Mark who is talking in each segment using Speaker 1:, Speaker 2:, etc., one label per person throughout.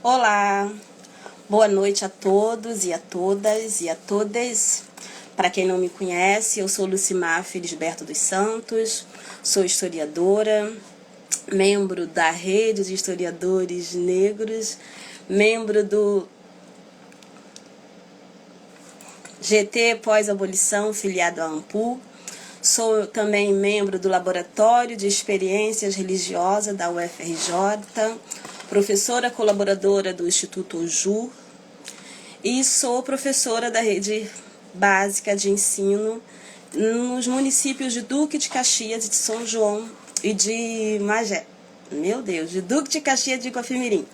Speaker 1: Olá, boa noite a todos e a todas e a todas. Para quem não me conhece, eu sou Lucimar Felisberto dos Santos, sou historiadora, membro da Rede de Historiadores Negros, membro do GT Pós-Abolição, filiado à AMPU. Sou também membro do Laboratório de Experiências Religiosas da UFRJ, professora colaboradora do Instituto Oju e sou professora da rede básica de ensino nos municípios de Duque de Caxias e de São João e de Magé. Meu Deus, de Duque de Caxias e de Guapimirim.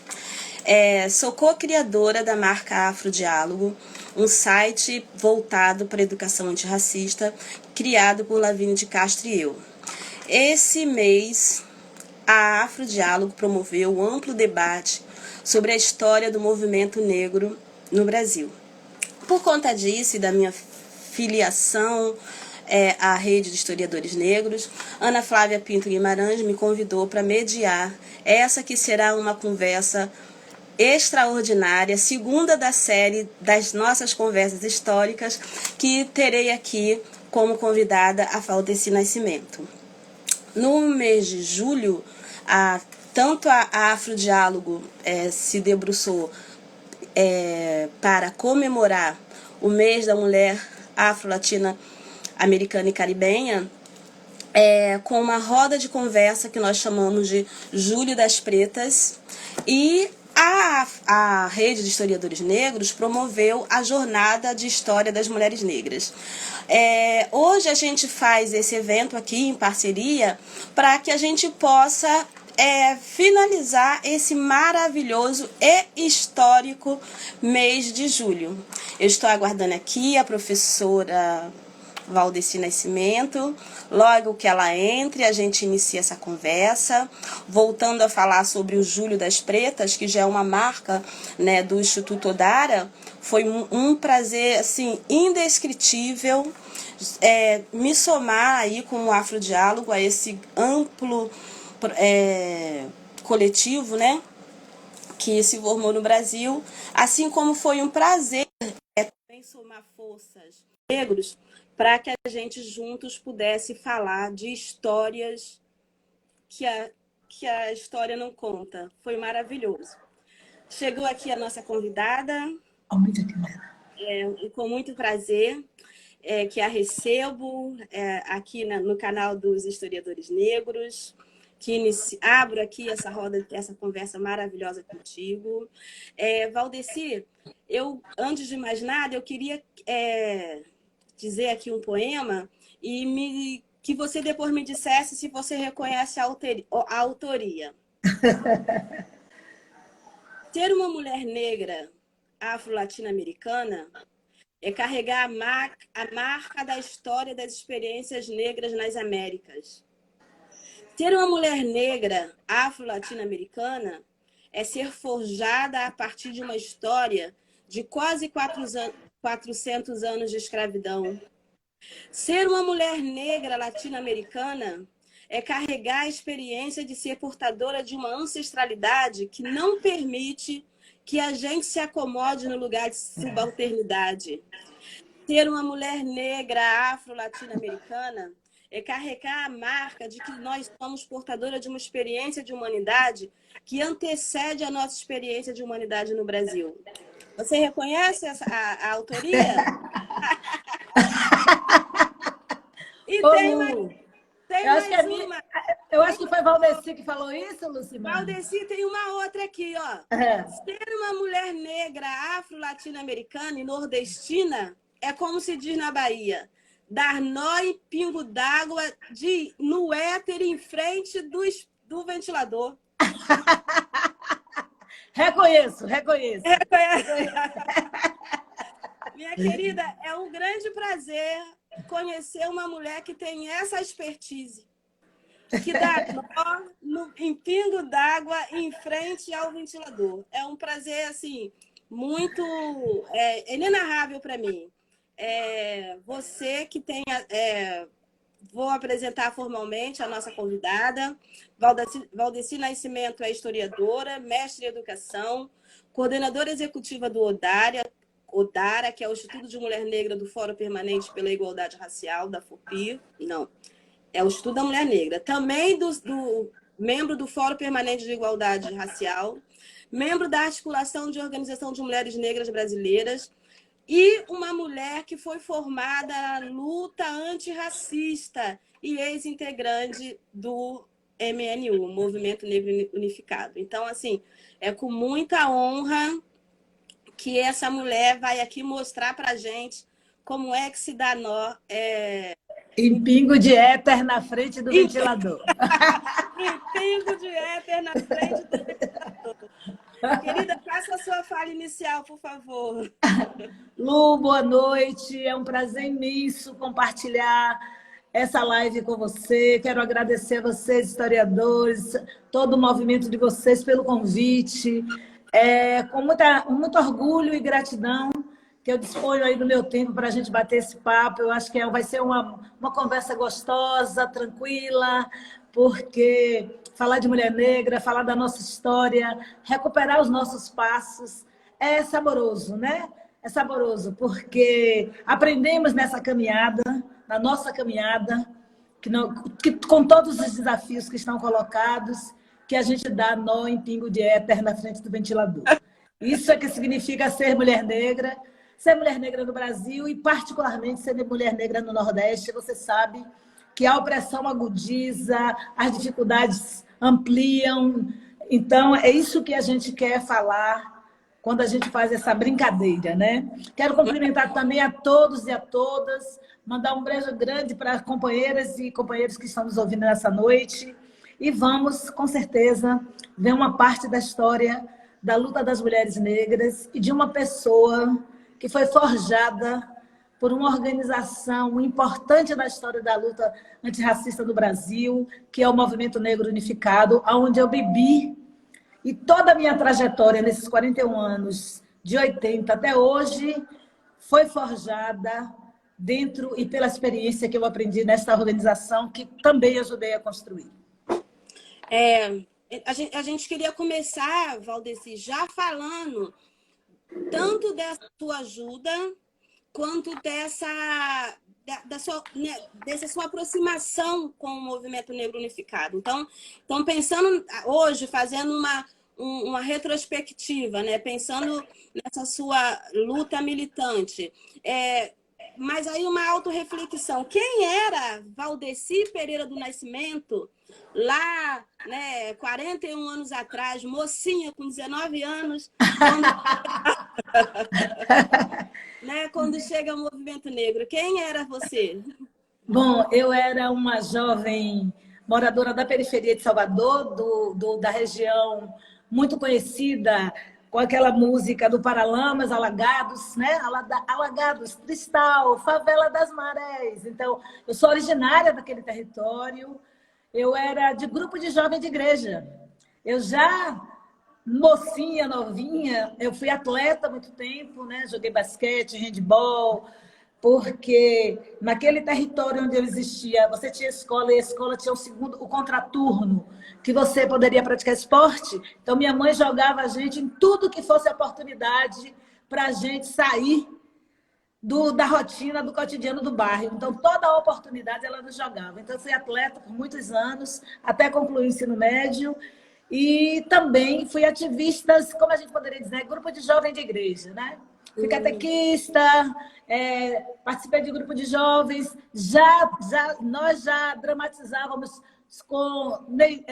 Speaker 1: Sou co-criadora da marca Afrodiálogo, um site voltado para a educação antirracista, criado por Lavínia de Castro e eu. Esse mês, a Afrodiálogo promoveu um amplo debate sobre a história do movimento negro no Brasil. Por conta disso e da minha filiação à Rede de Historiadores Negros, Ana Flávia Pinto Guimarães me convidou para mediar essa que será uma conversa extraordinária, segunda da série das nossas conversas históricas, que terei aqui como convidada a Valdeci Nascimento. No mês de julho, tanto a Afrodiálogo se debruçou para comemorar o mês da mulher afro-latina, americana e caribenha, com uma roda de conversa que nós chamamos de Julho das Pretas, e a Rede de Historiadores Negros promoveu a Jornada de História das Mulheres Negras. Hoje a gente faz esse evento aqui em parceria para que a gente possa finalizar esse maravilhoso e histórico mês de julho. Eu estou aguardando aqui a professora Valdeci Nascimento. Logo que ela entre, a gente inicia essa conversa, voltando a falar sobre o Julho das Pretas, que já é uma marca, né, do Instituto Odara. Foi um prazer assim, indescritível me somar aí com o Afrodiálogo a esse amplo coletivo, né, que se formou no Brasil, assim como foi um prazer também somar forças negros para que a gente juntos pudesse falar de histórias que a história não conta. Foi maravilhoso. Chegou aqui a nossa convidada, e com muito prazer que a recebo aqui no canal dos Historiadores Negros, que abro aqui essa roda, essa conversa maravilhosa contigo. Valdeci, antes de mais nada, eu queria dizer aqui um poema e que você depois me dissesse se você reconhece a autoria. Ser uma mulher negra afro-latino-americana é carregar a marca da história das experiências negras nas Américas. Ser uma mulher negra afro-latino-americana é ser forjada a partir de uma história de quase 400 anos de escravidão. Ser uma mulher negra latino-americana é carregar a experiência de ser portadora de uma ancestralidade que não permite que a gente se acomode no lugar de subalternidade. Ser uma mulher negra afro-latino-americana é carregar a marca de que nós somos portadora de uma experiência de humanidade que antecede a nossa experiência de humanidade no Brasil. Você reconhece a autoria? E tem mais uma.
Speaker 2: Eu acho que foi Valdeci que falou isso, Lucimar.
Speaker 1: Valdeci, tem uma outra aqui, ó. Ser uma mulher negra afro-latino-americana e nordestina é como se diz na Bahia, dar nó em pingo d'água no éter em frente do ventilador.
Speaker 2: Reconheço.
Speaker 1: Minha querida, é um grande prazer conhecer uma mulher que tem essa expertise, que dá nó em pingo d'água em frente ao ventilador. É um prazer, assim, muito inenarrável para mim. Você que tem vou apresentar formalmente a nossa convidada. Valdeci Nascimento é historiadora, mestre em educação, coordenadora executiva do ODARA, que é o Instituto de Mulher Negra do Fórum Permanente pela Igualdade Racial, da FUPI. Não, é o Instituto da Mulher Negra. Também membro do Fórum Permanente de Igualdade Racial, membro da Articulação de Organização de Mulheres Negras Brasileiras, e uma mulher que foi formada na luta antirracista e ex-integrante do MNU, Movimento Negro Unificado. Então, assim, é com muita honra que essa mulher vai aqui mostrar para a gente como é que se dá nó.
Speaker 2: Em pingo de éter na frente do ventilador.
Speaker 1: Em pingo de éter na frente do ventilador. Querida, faça a sua fala inicial, por favor.
Speaker 2: Lu, boa noite. É um prazer imenso compartilhar essa live com você. Quero agradecer a vocês, historiadores, todo o movimento de vocês pelo convite. Com muito orgulho e gratidão que eu disponho aí do meu tempo para a gente bater esse papo. Eu acho que vai ser uma conversa gostosa, tranquila, porque falar de mulher negra, falar da nossa história, recuperar os nossos passos, é saboroso, né? É saboroso, porque aprendemos nessa caminhada, na nossa caminhada, com todos os desafios que estão colocados, que a gente dá nó em pingo de éter na frente do ventilador. Isso é que significa ser mulher negra no Brasil e, particularmente, ser mulher negra no Nordeste. Você sabe que a opressão agudiza, as dificuldades ampliam. Então, é isso que a gente quer falar quando a gente faz essa brincadeira, né? Quero cumprimentar também a todos e a todas, mandar um beijo grande para as companheiras e companheiros que estão nos ouvindo nessa noite. E vamos, com certeza, ver uma parte da história da luta das mulheres negras e de uma pessoa que foi forjada por uma organização importante na história da luta antirracista do Brasil, que é o Movimento Negro Unificado, onde eu bebi. E toda a minha trajetória nesses 41 anos, de 80 até hoje, foi forjada dentro e pela experiência que eu aprendi nesta organização, que também ajudei a construir.
Speaker 1: A gente queria começar, Valdeci, já falando tanto dessa tua ajuda, quanto dessa sua aproximação com o Movimento Negro Unificado. Então pensando hoje, fazendo uma retrospectiva, né? Pensando nessa sua luta militante, mas aí uma autorreflexão. Quem era Valdeci Pereira do Nascimento lá, né, 41 anos atrás, mocinha com 19 anos, quando chega o movimento negro? Quem era você?
Speaker 2: Bom, eu era uma jovem moradora da periferia de Salvador, da região muito conhecida, com aquela música do Paralamas, Alagados, né? Alagados, Cristal, Favela das Marés. Então, eu sou originária daquele território. Eu era de grupo de jovem de igreja. Eu já, mocinha, novinha, eu fui atleta há muito tempo, né? Joguei basquete, handebol, porque naquele território onde eu existia, você tinha escola e a escola tinha o contraturno, que você poderia praticar esporte. Então, minha mãe jogava a gente em tudo que fosse oportunidade para a gente sair da rotina, do cotidiano do bairro. Então, toda a oportunidade ela nos jogava. Então, eu fui atleta por muitos anos, até concluir o ensino médio. E também fui ativista, como a gente poderia dizer, grupo de jovem de igreja, né? Fui catequista, participei de grupo de jovens. Nós já dramatizávamos com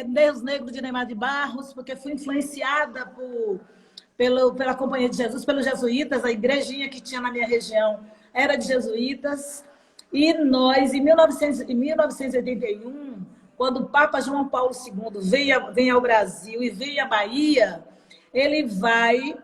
Speaker 2: Deus Negro de Neymar de Barros, porque fui influenciada pela Companhia de Jesus, pelos jesuítas. A igrejinha que tinha na minha região era de jesuítas. E nós, em 1981, quando o Papa João Paulo II vem ao Brasil e vem à Bahia, ele vai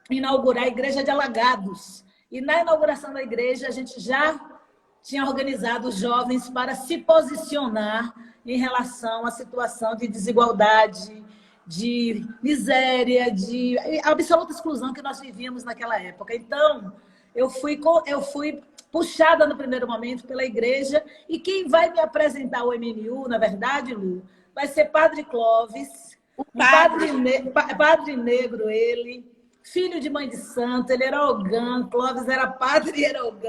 Speaker 2: inaugurar a Igreja de Alagados. E na inauguração da igreja, a gente já tinha organizado os jovens para se posicionar em relação à situação de desigualdade, de miséria, de absoluta exclusão que nós vivíamos naquela época. Então, eu fui puxada no primeiro momento pela igreja, e quem vai me apresentar o MNU, na verdade, Lu, vai ser Padre Clóvis, padre negro ele, filho de mãe de santo, ele era ogã, Clóvis era padre e era ogã,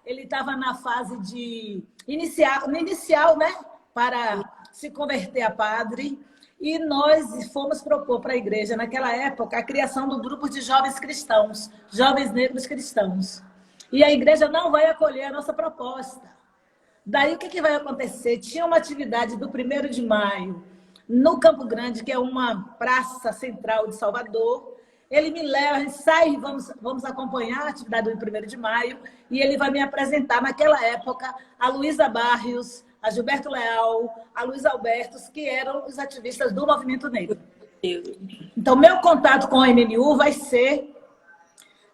Speaker 2: ele estava na fase de inicial, né, para se converter a padre, e nós fomos propor para a igreja, naquela época, a criação do grupo de jovens cristãos, jovens negros cristãos. E a igreja não vai acolher a nossa proposta. Daí o que vai acontecer? Tinha uma atividade do 1º de maio, no Campo Grande, que é uma praça central de Salvador. Ele me leva, a gente sai, vamos acompanhar a atividade do 1º de maio, e ele vai me apresentar, naquela época, a Luísa Barrios, a Gilberto Leal, a Luiz Albertos, que eram os ativistas do movimento negro. Então, meu contato com o MNU vai ser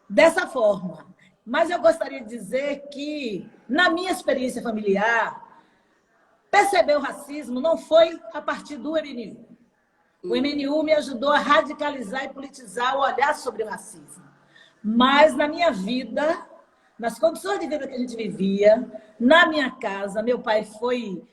Speaker 2: dessa forma. Mas eu gostaria de dizer que, na minha experiência familiar, perceber o racismo não foi a partir do MNU. O MNU me ajudou a radicalizar e politizar o olhar sobre o racismo. Mas na minha vida, nas condições de vida que a gente vivia, na minha casa, meu pai foi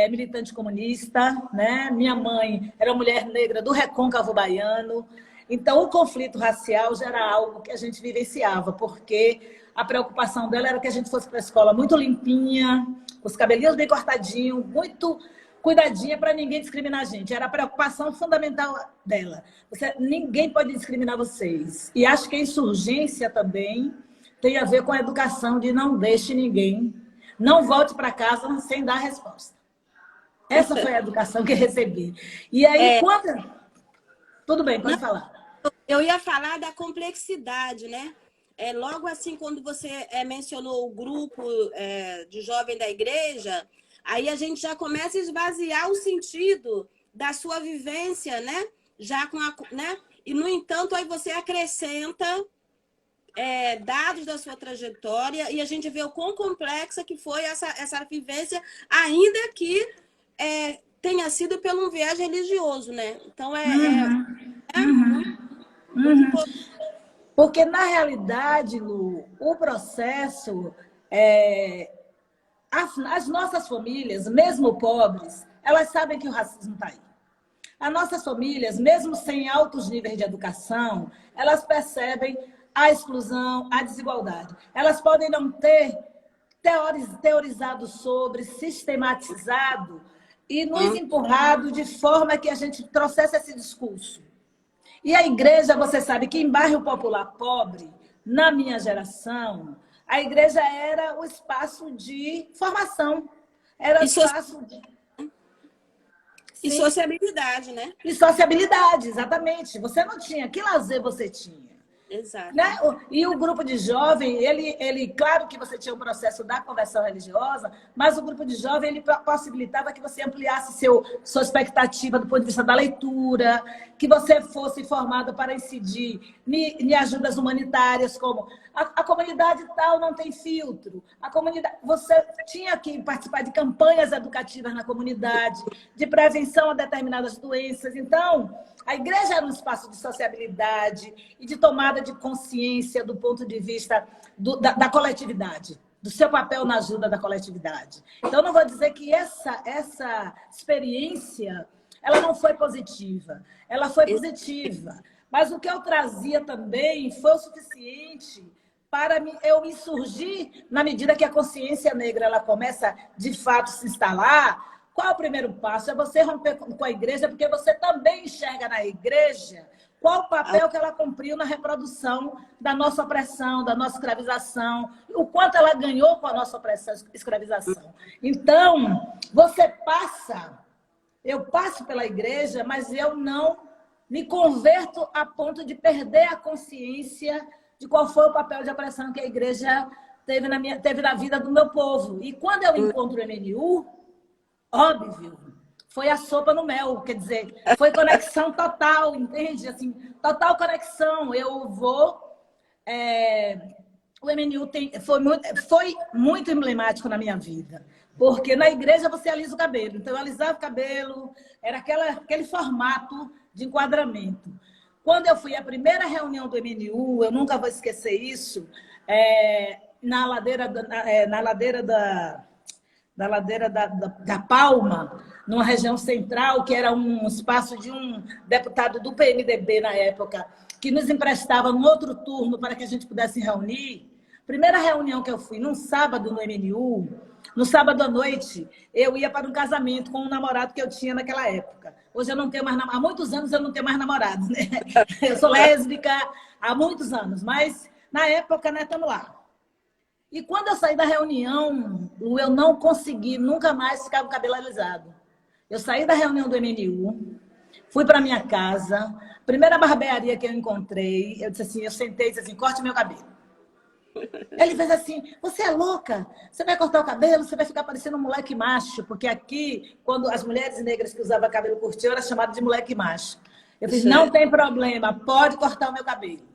Speaker 2: militante comunista, né? Minha mãe era mulher negra do Recôncavo Baiano. Então, o conflito racial já era algo que a gente vivenciava, porque a preocupação dela era que a gente fosse para a escola muito limpinha, com os cabelinhos bem cortadinhos, muito cuidadinha para ninguém discriminar a gente. Era a preocupação fundamental dela. Ninguém pode discriminar vocês. E acho que a insurgência também tem a ver com a educação de não deixe ninguém, não volte para casa sem dar resposta. Essa foi a educação que recebi. E aí, quando... Tudo bem, pode falar.
Speaker 1: Eu ia falar da complexidade, né? Logo assim, quando você mencionou o grupo de jovem da igreja, aí a gente já começa a esvaziar o sentido da sua vivência, né? Já com né? E, no entanto, aí você acrescenta dados da sua trajetória e a gente vê o quão complexa que foi essa vivência, ainda que tenha sido pelo um viés religioso, né? Então, muito importante.
Speaker 2: Porque, na realidade, Lu, o processo, as nossas famílias, mesmo pobres, elas sabem que o racismo está aí. As nossas famílias, mesmo sem altos níveis de educação, elas percebem a exclusão, a desigualdade. Elas podem não ter teorizado sobre, sistematizado e nos empurrado de forma que a gente trouxesse esse discurso. E a igreja, você sabe que em bairro popular pobre, na minha geração, a igreja era o espaço de formação. Era o espaço de...
Speaker 1: E sociabilidade, né?
Speaker 2: E sociabilidade, exatamente. Você não tinha. Que lazer você tinha?
Speaker 1: Exato.
Speaker 2: Né? E o grupo de jovem, ele, claro que você tinha o processo da conversão religiosa, mas o grupo de jovem, ele possibilitava que você ampliasse sua expectativa do ponto de vista da leitura, que você fosse formado para incidir em ajudas humanitárias, como a comunidade tal não tem filtro, a comunidade, você tinha que participar de campanhas educativas na comunidade, de prevenção a determinadas doenças. Então, a igreja era um espaço de sociabilidade e de tomada de consciência do ponto de vista da coletividade, do seu papel na ajuda da coletividade. Então, não vou dizer que essa experiência ela não foi positiva. Ela foi positiva. Mas o que eu trazia também foi o suficiente para eu me surgir na medida que a consciência negra ela começa, de fato, se instalar. Qual é o primeiro passo? É você romper com a igreja, porque você também enxerga na igreja qual o papel que ela cumpriu na reprodução da nossa opressão, da nossa escravização, o quanto ela ganhou com a nossa opressão e escravização. Então, eu passo pela igreja, mas eu não me converto a ponto de perder a consciência de qual foi o papel de opressão que a igreja teve na vida do meu povo. E quando eu encontro o MNU, óbvio, foi a sopa no mel, quer dizer, foi conexão total, entende? Assim, total conexão. Eu vou... o MNU foi muito emblemático na minha vida, porque na igreja você alisa o cabelo. Então, eu alisava o cabelo, era aquele formato de enquadramento. Quando eu fui à primeira reunião do MNU, eu nunca vou esquecer isso, na ladeira da Palma, numa região central, que era um espaço de um deputado do PMDB na época, que nos emprestava um outro turno para que a gente pudesse reunir. Primeira reunião que eu fui, num sábado no MNU, no sábado à noite, eu ia para um casamento com um namorado que eu tinha naquela época. Hoje eu não tenho mais namorado. Há muitos anos eu não tenho mais namorado, né? Eu sou lésbica há muitos anos, mas na época, né, estamos lá. E quando eu saí da reunião, eu não consegui nunca mais ficar com o cabelo alisado. Eu saí da reunião do MNU, fui para minha casa, primeira barbearia que eu encontrei, eu disse assim, eu sentei e disse assim, corte meu cabelo. Ele fez assim, você é louca? Você vai cortar o cabelo? Você vai ficar parecendo um moleque macho? Porque aqui, quando as mulheres negras que usavam cabelo curtinho, era chamado de moleque macho. Eu fiz, não tem problema, pode cortar o meu cabelo.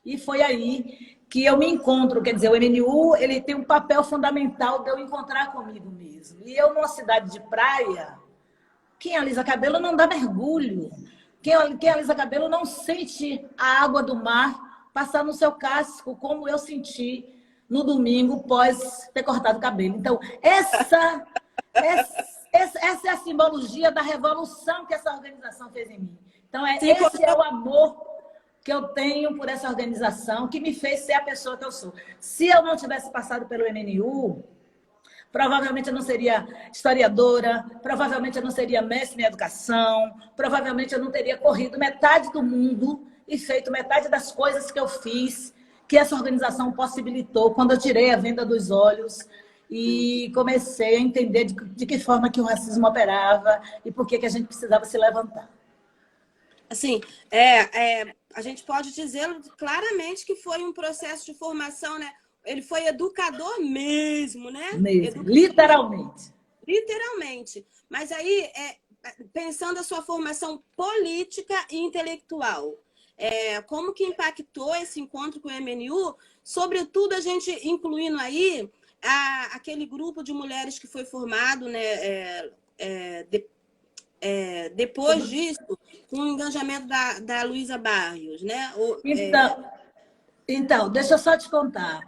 Speaker 2: E foi aí que eu me encontro, quer dizer, o MNU, ele tem um papel fundamental de eu encontrar comigo mesmo. E eu, numa cidade de praia, quem alisa cabelo não dá mergulho. Quem alisa cabelo não sente a água do mar passar no seu casco, como eu senti no domingo, pós ter cortado o cabelo. Então, essa é a simbologia da revolução que essa organização fez em mim. Então, esse é o amor que eu tenho por essa organização, que me fez ser a pessoa que eu sou. Se eu não tivesse passado pelo MNU, provavelmente eu não seria historiadora, provavelmente eu não seria mestre em educação, provavelmente eu não teria corrido metade do mundo e feito metade das coisas que eu fiz, que essa organização possibilitou quando eu tirei a venda dos olhos e comecei a entender de que forma que o racismo operava e por que a gente precisava se levantar.
Speaker 1: Assim, a gente pode dizer claramente que foi um processo de formação, né? Ele foi educador mesmo, né?
Speaker 2: Mesmo, literalmente.
Speaker 1: Literalmente. Mas aí, pensando a sua formação política e intelectual, como que impactou esse encontro com o MNU? Sobretudo, a gente incluindo aí aquele grupo de mulheres que foi formado, né? Depois disso, com o engajamento da Luísa Barrios, né?
Speaker 2: Então, deixa eu só te contar.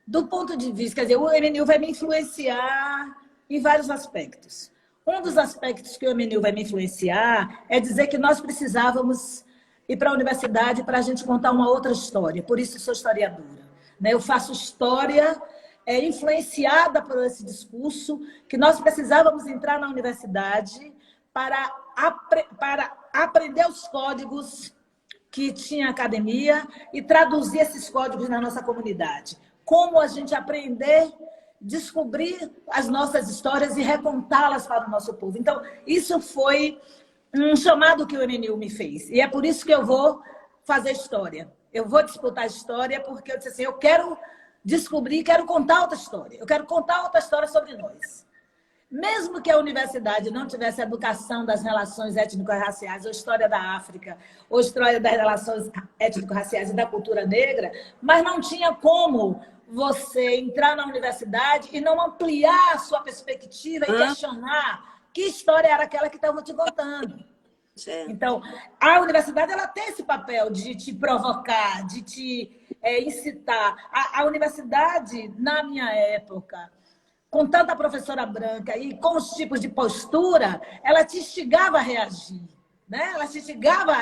Speaker 2: Do ponto de vista, quer dizer, o MNU vai me influenciar em vários aspectos. Um dos aspectos que o MNU vai me influenciar é dizer que nós precisávamos ir para a universidade para a gente contar uma outra história. Por isso, eu sou historiadora. Eu faço história influenciada por esse discurso, que nós precisávamos entrar na universidade para aprender os códigos que tinha a academia e traduzir esses códigos na nossa comunidade. Como a gente aprender, descobrir as nossas histórias e recontá-las para o nosso povo. Então, isso foi um chamado que o MNU me fez. E é por isso que eu vou fazer história. Eu vou disputar história porque eu disse assim, eu quero descobrir, quero contar outra história. Eu quero contar outra história sobre nós. Mesmo que a universidade não tivesse educação das relações étnico-raciais, ou história da África, ou história das relações étnico-raciais e da cultura negra, mas não tinha como você entrar na universidade e não ampliar a sua perspectiva e questionar que história era aquela que estavam te contando. Então, a universidade ela tem esse papel de te provocar, de te incitar. A universidade, na minha época, com tanta professora branca e com os tipos de postura, ela te instigava a reagir, né? Ela te instigava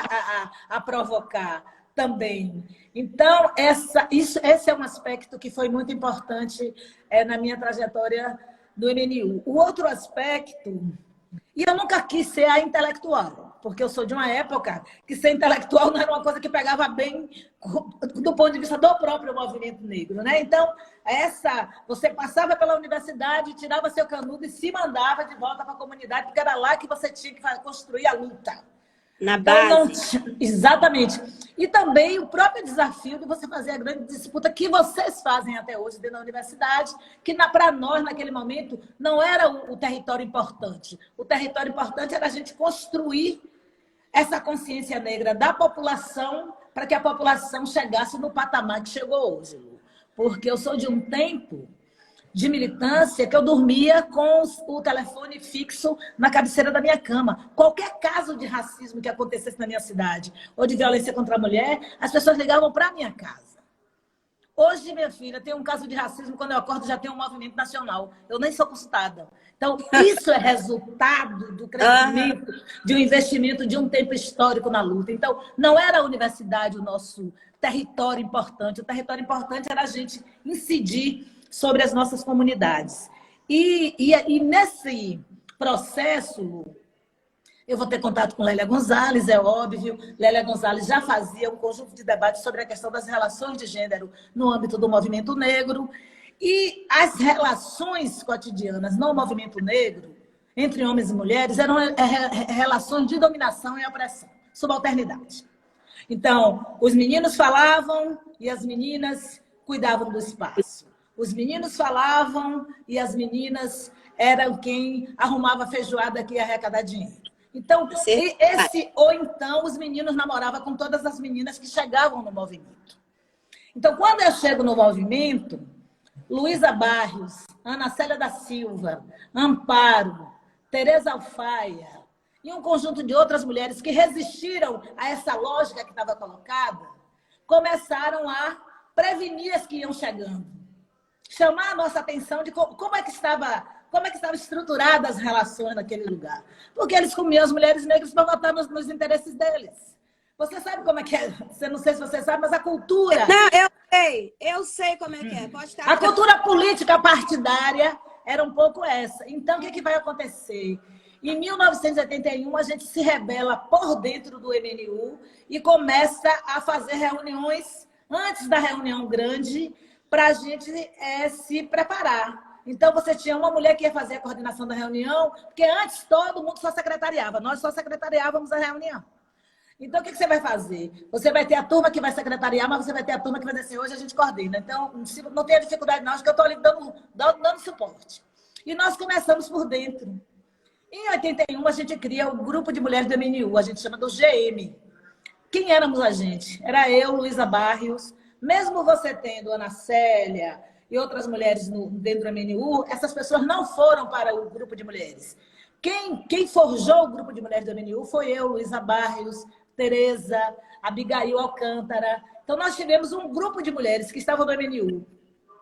Speaker 2: a provocar também. Então, esse é um aspecto que foi muito importante na minha trajetória do MNU. O outro aspecto, e eu nunca quis ser a intelectual, porque eu sou de uma época que ser intelectual não era uma coisa que pegava bem do ponto de vista do próprio movimento negro, né? Então, você passava pela universidade, tirava seu canudo e se mandava de volta para a comunidade, porque era lá que você tinha que construir a luta.
Speaker 1: Na base.
Speaker 2: Exatamente. E também o próprio desafio de você fazer a grande disputa que vocês fazem até hoje dentro da universidade, que para nós, naquele momento, não era o território importante. O território importante era a gente construir essa consciência negra da população para que a população chegasse no patamar que chegou hoje, Lu. Porque eu sou de um tempo de militância que eu dormia com o telefone fixo na cabeceira da minha cama. Qualquer caso de racismo que acontecesse na minha cidade ou de violência contra a mulher, as pessoas ligavam para a minha casa. Hoje, minha filha, tem um caso de racismo, quando eu acordo já tem um movimento nacional. Eu nem sou consultada. Então, isso é resultado do crescimento, de um investimento de um tempo histórico na luta. Então, não era a universidade o nosso território importante. O território importante era a gente incidir sobre as nossas comunidades. E nesse processo, Lu, eu vou ter contato com Lélia Gonzalez, é óbvio. Lélia Gonzalez já fazia um conjunto de debates sobre a questão das relações de gênero no âmbito do movimento negro. E as relações cotidianas no movimento negro, entre homens e mulheres, eram relações de dominação e opressão, subalternidade. Então, os meninos falavam e as meninas cuidavam do espaço. Os meninos falavam e as meninas eram quem arrumava a feijoada que ia arrecadar dinheiro. Então, ou então os meninos namoravam com todas as meninas que chegavam no movimento. Então, quando eu chego no movimento, Luísa Barrios, Ana Célia da Silva, Amparo, Tereza Alfaia e um conjunto de outras mulheres que resistiram a essa lógica que estava colocada, começaram a prevenir as que iam chegando. Chamar a nossa atenção de como é que estava estruturadas as relações naquele lugar. Porque eles comiam as mulheres negras para votar nos interesses deles. Você sabe como é que é? Não sei se você sabe, mas a cultura...
Speaker 1: Não, eu sei como é que é. Pode estar...
Speaker 2: A cultura política partidária era um pouco essa. Então, o que vai acontecer? Em 1981, a gente se rebela por dentro do MNU e começa a fazer reuniões antes da reunião grande para a gente se preparar. Então, você tinha uma mulher que ia fazer a coordenação da reunião, porque antes todo mundo só secretariava, nós só secretariávamos a reunião. Então, o que você vai fazer? Você vai ter a turma que vai secretariar, mas você vai ter a turma que vai dizer assim, hoje a gente coordena. Então, não tenha dificuldade não, acho que eu estou ali dando suporte. E nós começamos por dentro. Em 81, a gente cria o grupo de mulheres do MNU, a gente chama do GM. Quem éramos a gente? Era eu, Luísa Barrios, mesmo você tendo Ana Célia e outras mulheres dentro do MNU, essas pessoas não foram para o grupo de mulheres. Quem forjou o grupo de mulheres do MNU foi eu, Luísa Barrios, Tereza, Abigail Alcântara. Então, nós tivemos um grupo de mulheres que estavam no MNU,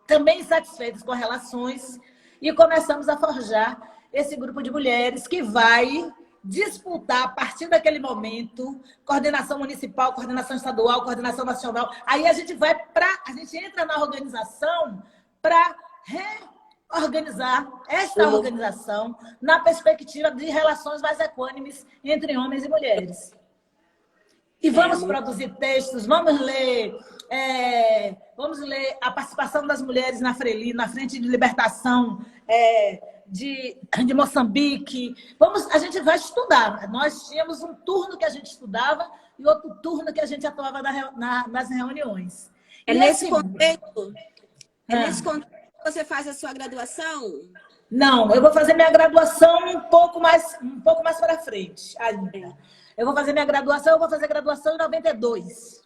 Speaker 2: também insatisfeitas com as relações, e começamos a forjar esse grupo de mulheres que vai disputar, a partir daquele momento, coordenação municipal, coordenação estadual, coordenação nacional. Aí a gente entra na organização para reorganizar esta organização na perspectiva de relações mais equânimes entre homens e mulheres. E vamos produzir textos, vamos ler a participação das mulheres na Frelimo, na Frente de Libertação de Moçambique. A gente vai estudar. Nós tínhamos um turno que a gente estudava e outro turno que a gente atuava nas reuniões.
Speaker 1: Nesse contexto que você faz a sua graduação?
Speaker 2: Não, eu vou fazer minha graduação um pouco mais para frente ainda. Eu vou fazer graduação em 92.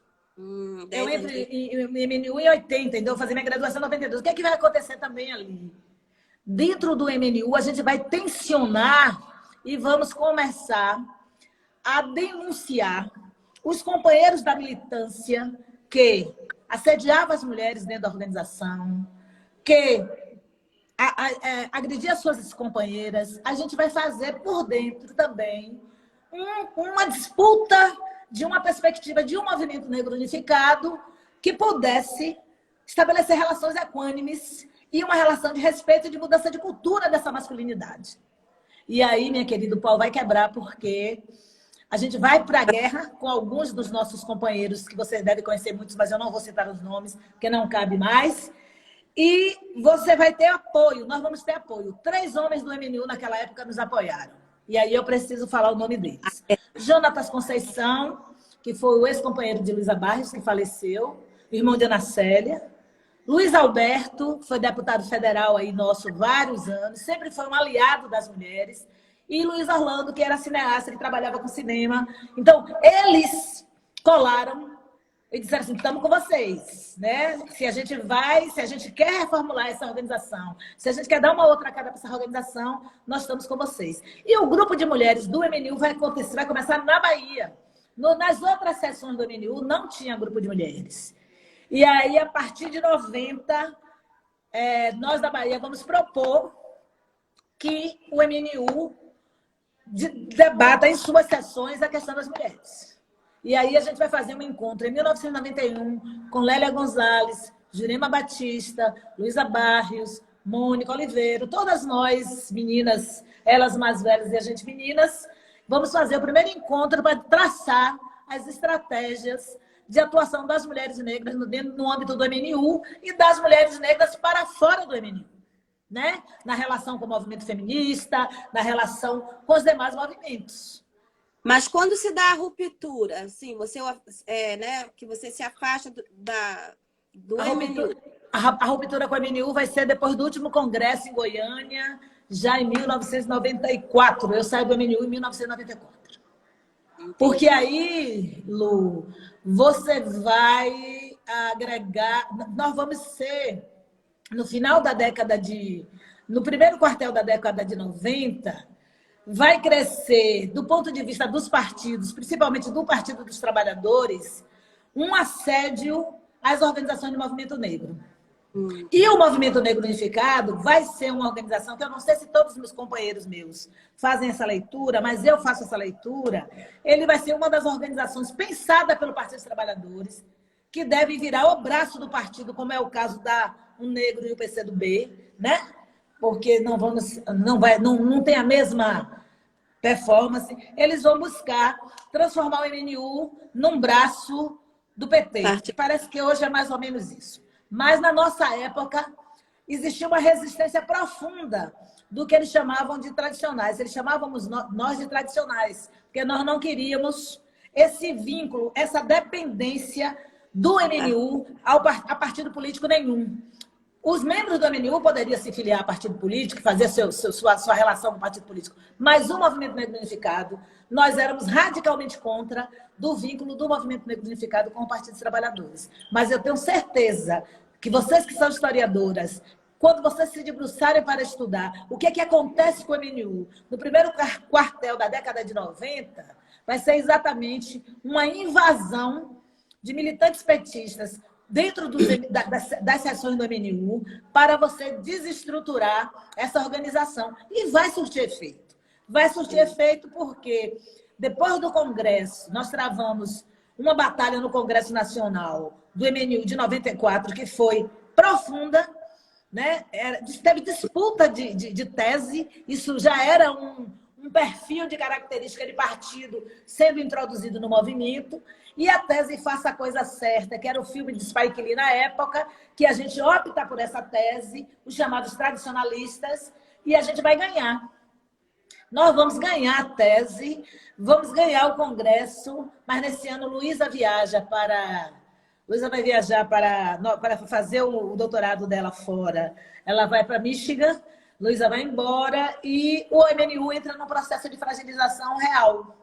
Speaker 2: Eu entro em MNU em 80, então eu vou fazer minha graduação em 92. O que vai acontecer também ali? Dentro do MNU, a gente vai tensionar e vamos começar a denunciar os companheiros da militância que assediavam as mulheres dentro da organização, que agrediam as suas companheiras. A gente vai fazer por dentro também uma disputa de uma perspectiva de um movimento negro unificado que pudesse estabelecer relações equânimes e uma relação de respeito e de mudança de cultura dessa masculinidade. E aí, minha querida, o pau vai quebrar, porque a gente vai para a guerra com alguns dos nossos companheiros, que vocês devem conhecer muitos, mas eu não vou citar os nomes, porque não cabe mais. E você vai ter apoio, nós vamos ter apoio. 3 homens do MNU naquela época nos apoiaram. E aí eu preciso falar o nome deles. Jonatas Conceição, que foi o ex-companheiro de Luísa Barrios, que faleceu, irmão de Ana Célia. Luiz Alberto, foi deputado federal aí nosso vários anos, sempre foi um aliado das mulheres. E Luiz Orlando, que era cineasta, que trabalhava com cinema. Então, eles colaram E disseram assim, estamos com vocês, né? Se a gente quer reformular essa organização, se a gente quer dar uma outra cara para essa organização, nós estamos com vocês. E o grupo de mulheres do MNU vai começar na Bahia. Nas outras sessões do MNU não tinha grupo de mulheres. E aí, a partir de 90, nós da Bahia vamos propor que o MNU debata em suas sessões a questão das mulheres. E aí a gente vai fazer um encontro em 1991 com Lélia Gonzalez, Jurema Batista, Luísa Barrios, Mônica Oliveira, todas nós, meninas, elas mais velhas e a gente meninas, vamos fazer o primeiro encontro para traçar as estratégias de atuação das mulheres negras no âmbito do MNU e das mulheres negras para fora do MNU. Né? Na relação com o movimento feminista, na relação com os demais movimentos.
Speaker 1: Mas quando se dá a ruptura, assim, né, que você se afasta do MNU?
Speaker 2: A ruptura com o MNU vai ser depois do último congresso em Goiânia, já em 1994. Eu saio do MNU em 1994. Entendi. Porque aí, Lu, você vai agregar... Nós vamos ser, no final da no primeiro quartel da década de 90... vai crescer, do ponto de vista dos partidos, principalmente do Partido dos Trabalhadores, um assédio às organizações do movimento negro. E o Movimento Negro Unificado vai ser uma organização que eu não sei se todos os meus companheiros meus fazem essa leitura, mas eu faço essa leitura. Ele vai ser uma das organizações pensada pelo Partido dos Trabalhadores, que deve virar o braço do partido, como é o caso da Negro e o PCdoB, né? Porque não tem a mesma performance. Eles vão buscar transformar o MNU num braço do PT. Parece que hoje é mais ou menos isso. Mas, na nossa época, existia uma resistência profunda do que eles chamavam de tradicionais. Eles chamávamos nós de tradicionais, porque nós não queríamos esse vínculo, essa dependência do MNU a partido político nenhum. Os membros do MNU poderiam se filiar a partido político, fazer sua relação com o partido político, mas o Movimento Negro Unificado, nós éramos radicalmente contra do vínculo do Movimento Negro Unificado com o Partido dos Trabalhadores. Mas eu tenho certeza que vocês que são historiadoras, quando vocês se debruçarem para estudar o que é que acontece com o MNU no primeiro quartel da década de 90, vai ser exatamente uma invasão de militantes petistas dentro das sessões do MNU, para você desestruturar essa organização. E vai surtir efeito. Vai surtir efeito porque, depois do Congresso, nós travamos uma batalha no Congresso Nacional do MNU de 94, que foi profunda, né? Teve disputa de tese, isso já era um perfil de característica de partido sendo introduzido no movimento, e a tese Faça a Coisa Certa, que era o filme de Spike Lee na época, que a gente opta por essa tese, os chamados tradicionalistas, e a gente vai ganhar. Nós vamos ganhar a tese, vamos ganhar o Congresso, mas nesse ano Luísa vai viajar para fazer o doutorado dela fora. Ela vai para Michigan, Luísa vai embora e o MNU entra num processo de fragilização real.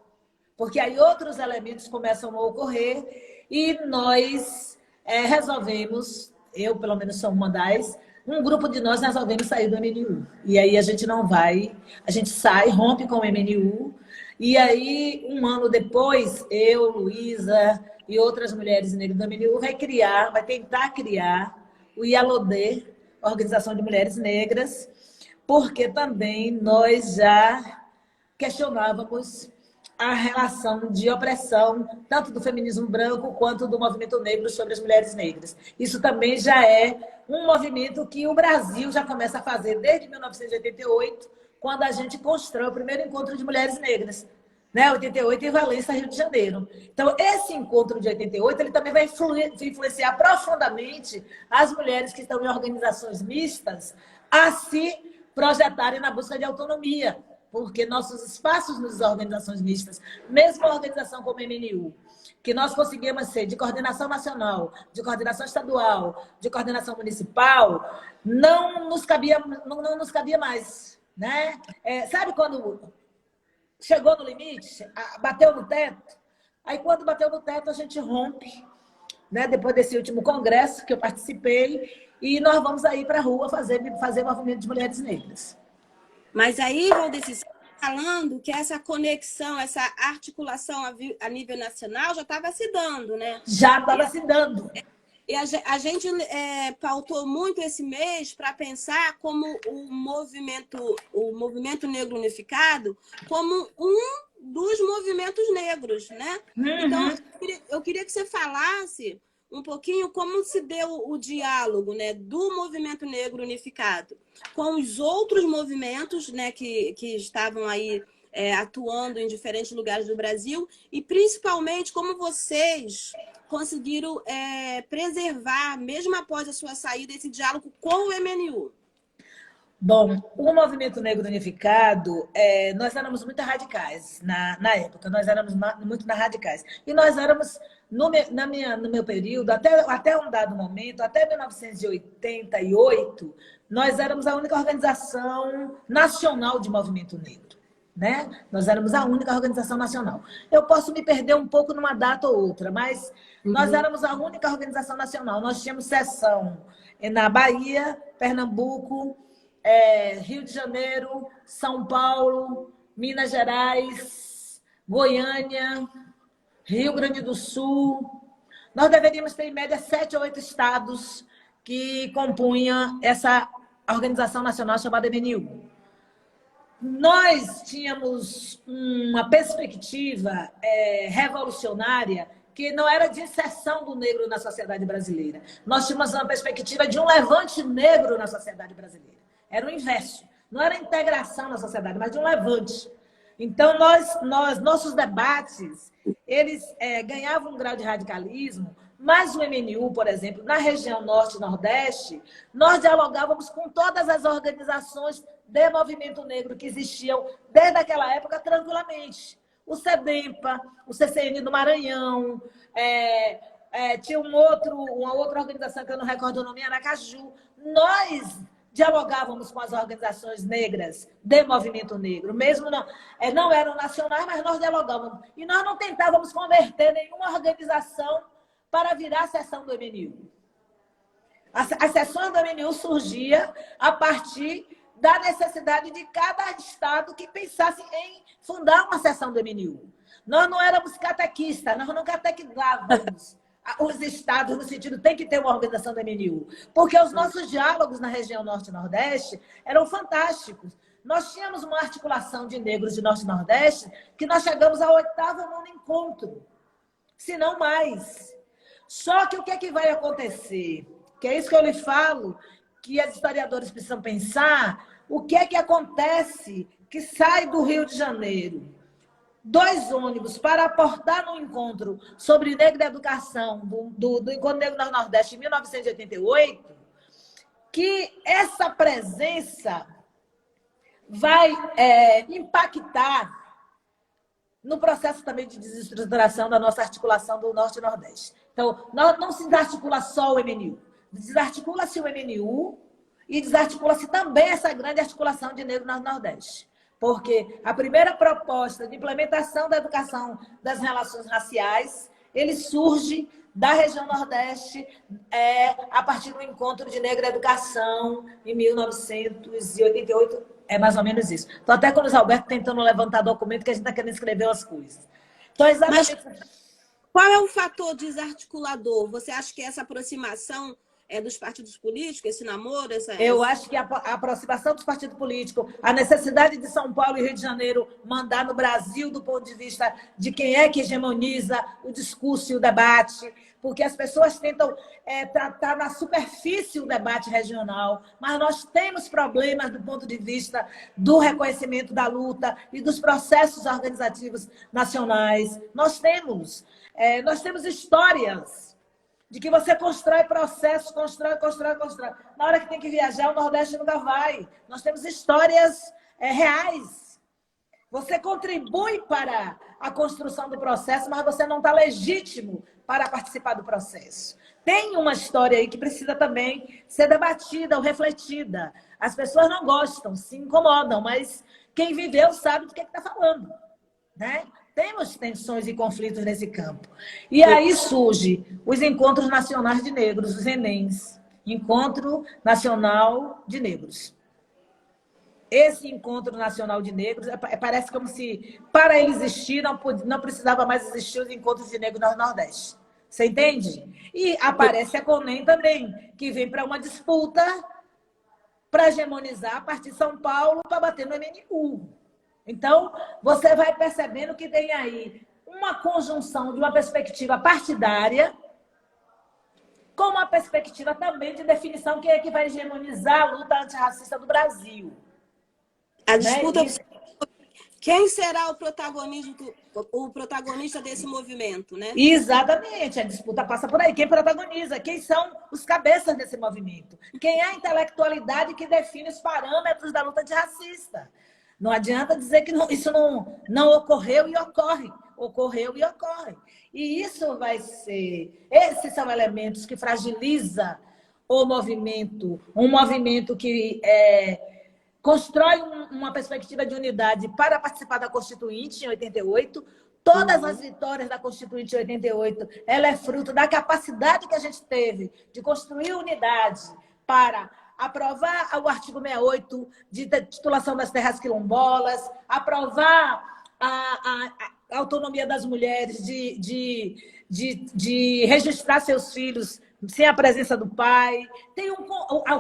Speaker 2: Porque aí outros elementos começam a ocorrer e nós resolvemos, eu pelo menos sou uma das, um grupo de nós resolvemos sair do MNU. E aí a gente não vai, a gente sai, rompe com o MNU, e aí um ano depois, eu, Luísa e outras mulheres negras do MNU vai tentar criar o IALODE, Organização de Mulheres Negras, porque também nós já questionávamos a relação de opressão, tanto do feminismo branco quanto do movimento negro sobre as mulheres negras. Isso também já é um movimento que o Brasil já começa a fazer desde 1988, quando a gente constrói o primeiro encontro de mulheres negras, né? 88 em Valença, Rio de Janeiro. Então, esse encontro de 88, ele também vai influenciar profundamente as mulheres que estão em organizações mistas a se projetarem na busca de autonomia, porque nossos espaços nas organizações mistas, mesmo a organização como a MNU, que nós conseguimos ser de coordenação nacional, de coordenação estadual, de coordenação municipal, não nos cabia mais. Né? Sabe quando chegou no limite, bateu no teto? Aí quando bateu no teto, a gente rompe né? Depois desse último congresso que eu participei, e nós vamos aí para a rua fazer movimento de mulheres negras.
Speaker 1: Mas aí, Valdeci, você está falando que essa conexão, essa articulação a nível nacional já estava se dando, né?
Speaker 2: Já estava se dando.
Speaker 1: E a gente pautou muito esse mês para pensar como o movimento negro unificado como um dos movimentos negros, né? Então, eu queria que você falasse um pouquinho como se deu o diálogo, né, do movimento negro unificado com os outros movimentos, né, que estavam aí atuando em diferentes lugares do Brasil, e principalmente como vocês conseguiram preservar, mesmo após a sua saída, esse diálogo com o MNU.
Speaker 2: Bom, o Movimento Negro Unificado, nós éramos muito radicais na época, nós éramos muito radicais. E nós éramos, no meu período, até um dado momento, até 1988, nós éramos a única organização nacional de movimento negro. Né? Nós éramos a única organização nacional. Eu posso me perder um pouco numa data ou outra, mas nós éramos a única organização nacional. Nós tínhamos seção na Bahia, Pernambuco, Rio de Janeiro, São Paulo, Minas Gerais, Goiânia, Rio Grande do Sul. Nós deveríamos ter, em média, 7 ou 8 estados que compunham essa organização nacional chamada MNU. Nós tínhamos uma perspectiva revolucionária que não era de inserção do negro na sociedade brasileira. Nós tínhamos uma perspectiva de um levante negro na sociedade brasileira. Era o inverso. Não era integração na sociedade, mas de um levante. Então, nossos debates, eles ganhavam um grau de radicalismo, mas o MNU, por exemplo, na região Norte e Nordeste, nós dialogávamos com todas as organizações de movimento negro que existiam desde aquela época tranquilamente. O SEDEMPA, o CCN do Maranhão, tinha uma outra organização que eu não recordo o nome, Aracaju. Nós dialogávamos com as organizações negras de movimento negro, mesmo não eram nacionais, mas nós dialogávamos. E nós não tentávamos converter nenhuma organização para virar a seção do MNU. As seções do MNU surgiam a partir da necessidade de cada estado que pensasse em fundar uma seção do MNU. Nós não éramos catequistas, nós não catequizávamos os estados no sentido tem que ter uma organização do MNU. Porque os nossos diálogos na região Norte e Nordeste eram fantásticos. Nós tínhamos uma articulação de negros de Norte e Nordeste que nós chegamos ao 8º, 9º encontro, se não mais. Só que o que é que vai acontecer? Que é isso que eu lhe falo, que as historiadoras precisam pensar, o que é que acontece que sai do Rio de Janeiro 2 ônibus para aportar no encontro sobre negro e educação do Encontro Negro no Nordeste em 1988, que essa presença vai impactar no processo também de desestruturação da nossa articulação do Norte e Nordeste. Então, não se desarticula só o MNU, desarticula-se o MNU e desarticula-se também essa grande articulação de negro no Nordeste. Porque a primeira proposta de implementação da educação das relações raciais, ele surge da região Nordeste a partir do encontro de Negro e Educação em 1988, é mais ou menos isso. Estou até com o Luiz Alberto tentando levantar documento que a gente está querendo escrever as coisas. Então, exatamente...
Speaker 1: Mas qual é o fator desarticulador? Você acha que essa aproximação dos partidos políticos, esse namoro?
Speaker 2: Eu acho que a aproximação dos partidos políticos, a necessidade de São Paulo e Rio de Janeiro mandar no Brasil do ponto de vista de quem é que hegemoniza o discurso e o debate, porque as pessoas tentam tratar na superfície o debate regional, mas nós temos problemas do ponto de vista do reconhecimento da luta e dos processos organizativos nacionais. Nós temos histórias de que você constrói processos, constrói. Na hora que tem que viajar, o Nordeste nunca vai. Nós temos histórias reais. Você contribui para a construção do processo, mas você não está legítimo para participar do processo. Tem uma história aí que precisa também ser debatida ou refletida. As pessoas não gostam, se incomodam, mas quem viveu sabe do que está falando, né? temos tensões e conflitos nesse campo. E aí surge os Encontros Nacionais de Negros, os ENEMs, Encontro Nacional de Negros. Esse Encontro Nacional de Negros, parece como se, para ele existir, não precisava mais existir os Encontros de Negros no Nordeste. Você entende? E aparece a CONEM também, que vem para uma disputa para hegemonizar a partir de São Paulo para bater no MNU. Então, você vai percebendo que tem aí uma conjunção de uma perspectiva partidária com uma perspectiva também de definição quem é que vai hegemonizar a luta antirracista do Brasil.
Speaker 1: A disputa... Né? Quem será o protagonista desse movimento, né?
Speaker 2: Exatamente, a disputa passa por aí. Quem protagoniza? Quem são os cabeças desse movimento? Quem é a intelectualidade que define os parâmetros da luta antirracista? Não adianta dizer que isso não ocorreu e ocorre. Ocorreu e ocorre. E isso vai ser... Esses são elementos que fragilizam o movimento, um movimento que constrói uma perspectiva de unidade para participar da Constituinte em 88. Todas as vitórias da Constituinte em 88, ela é fruto da capacidade que a gente teve de construir unidade para aprovar o artigo 68 de titulação das terras quilombolas, aprovar a autonomia das mulheres de registrar seus filhos sem a presença do pai. Tem o